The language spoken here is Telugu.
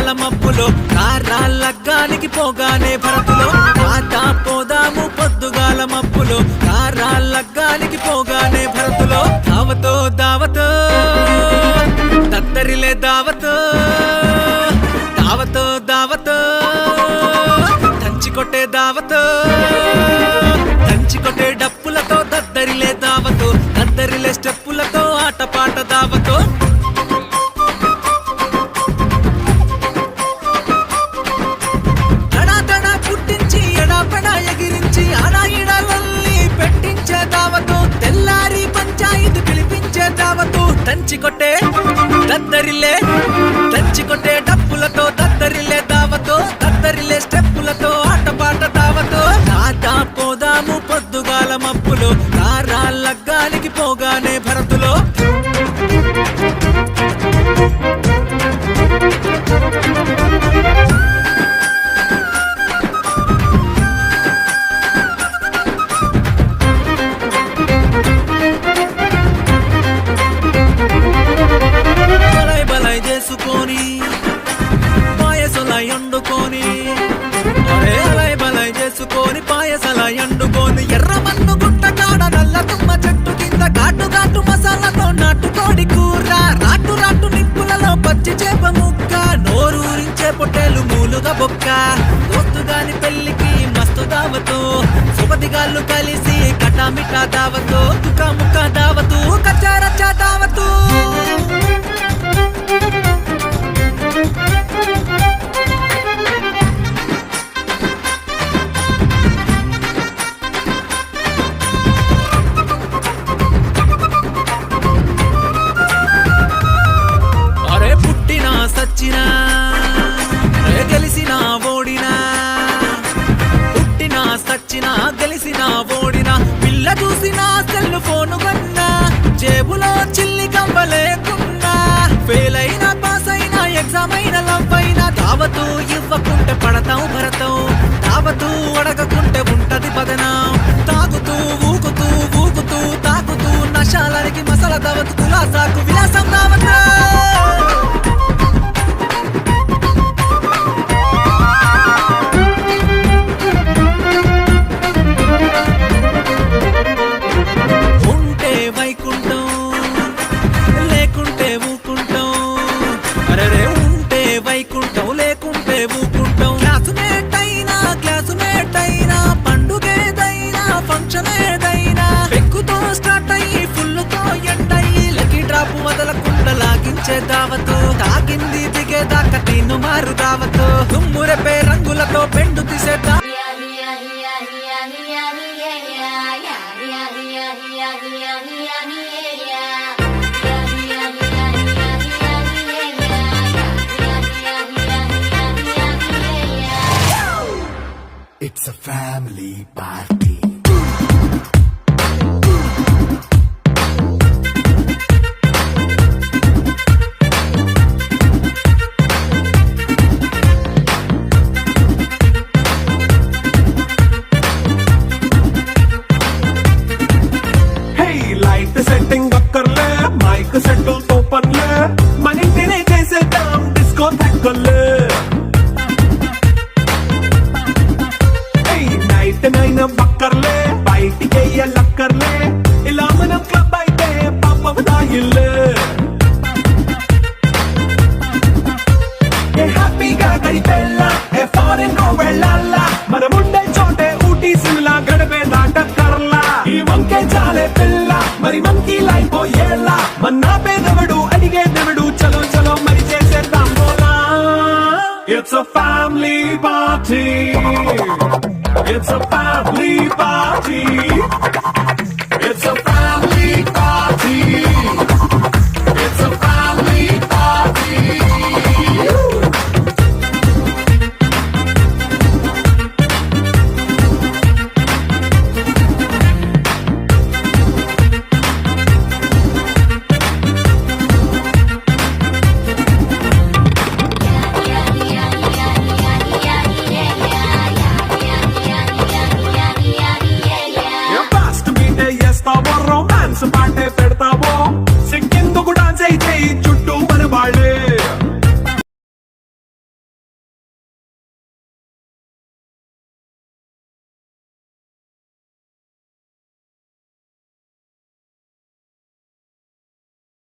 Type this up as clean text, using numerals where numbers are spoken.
పొద్దుగాల మబ్బులో కారాలగ్గానికి పోగానే భరతులో తాతా పోదాము పొద్దుగాల మబ్బులో కారాలగ్గానికి పోగానే భరతులో దావతో దావతో దత్తరిలే దావతో దావతో దావతో దంచి కొట్టే దావతో దంచి కొట్టే డప్పులతో దద్దరిలే దావతో దద్దరిలే స్టెప్పులతో ఆటపాట దావతో దంచి కొట్టే దద్దరిలే దంచి కొట్టే డప్పులతో దద్దరిలే దావతో దద్దరిలే స్టెప్పులతో ఆటపాట దావతో తాతా పోదాము పొద్దుగాల మబ్బులో కారాలగ్గానికి పోగానే భరతులో చేసుకొని పాయసల ఎండుకొని అలై బలై చేసుకొని పాయసల ఎండుకొని ఎర్రమన్ను గుట్ట కాడ నల్ల తుమ్మ చెట్టు కింద ఘాటు ఘాటు మసాలాతో నాటుకోడి కూర రాటు రాటు నిప్పులలో పచ్చి చేప ముక్క నోరూరించే పొట్టేలు మూలుగా బొక్క దోస్తుగాని పెళ్లికి మస్తు దావతో సుమతిగాళ్ళు కలిసి కటామిటా దావతో తుక ముక్క దావతు కచ్చారచ్చా దావతు సచ్చినా గెలిసినా ఓడినా పుట్టినా సచ్చినా గెలిసినా ఓడినా పిల్ల చూసినా సెల్ ఫోను కన్నా జేబులో చిల్లి కంబలేకున్నా ఫెయిల్ అయినా పాస్ అయినా ఎగ్జామ్ అయినా లవ్ అయినా దావతూ ఇవ్వకుంటే పడతాం భరతం దావతూ అడగకుంటే ఉంటది బదనం తాగుతూ ఊగుతూ ఊగుతూ తాగుతూ నశాలనికి మసాలా దావతు కులాసాకు విలాసం దావతు వైకుంఠం లేకుంటే ఊకుంటాం క్లాసుమేట్ అయినా పండుగేదైనా ఫంక్షన్ ఏదైనా పెక్కుతో స్టార్ట్ అయ్యి ఫుల్లుతో ఎండ్ అయ్యి లక్కీ డ్రాప్ వదలకుండా లాగించే దావతో తాగింది దిగేదాకా తిన్ను మారు దావతో దుమ్మురెపే రంగులతో పెండు తీసే It's a family party. Hey, light setting akkarle, mic settle to panle, manintine chesedam disco thakkalle. నైనా బక్కర్లే బయటికి లక్కర్లే ఇలా మనం క్లబ్ అయితే పాపదాయిల్లే హ్యాపీగా గడిపెల్లా ఫారెన్ వెళ్ళాలా మనముండే చోటే ఊటీ సిమ్లా గడిపే దాటక్కర్లా ఈ వంకే చాలే పిల్ల మరి మనకి లైఫ్ పోయేలా మన్నా పేదవడు అడిగేదెవడు చలో చలో మరి చేసేద్దాం బోలా It's a family party. It's a family party.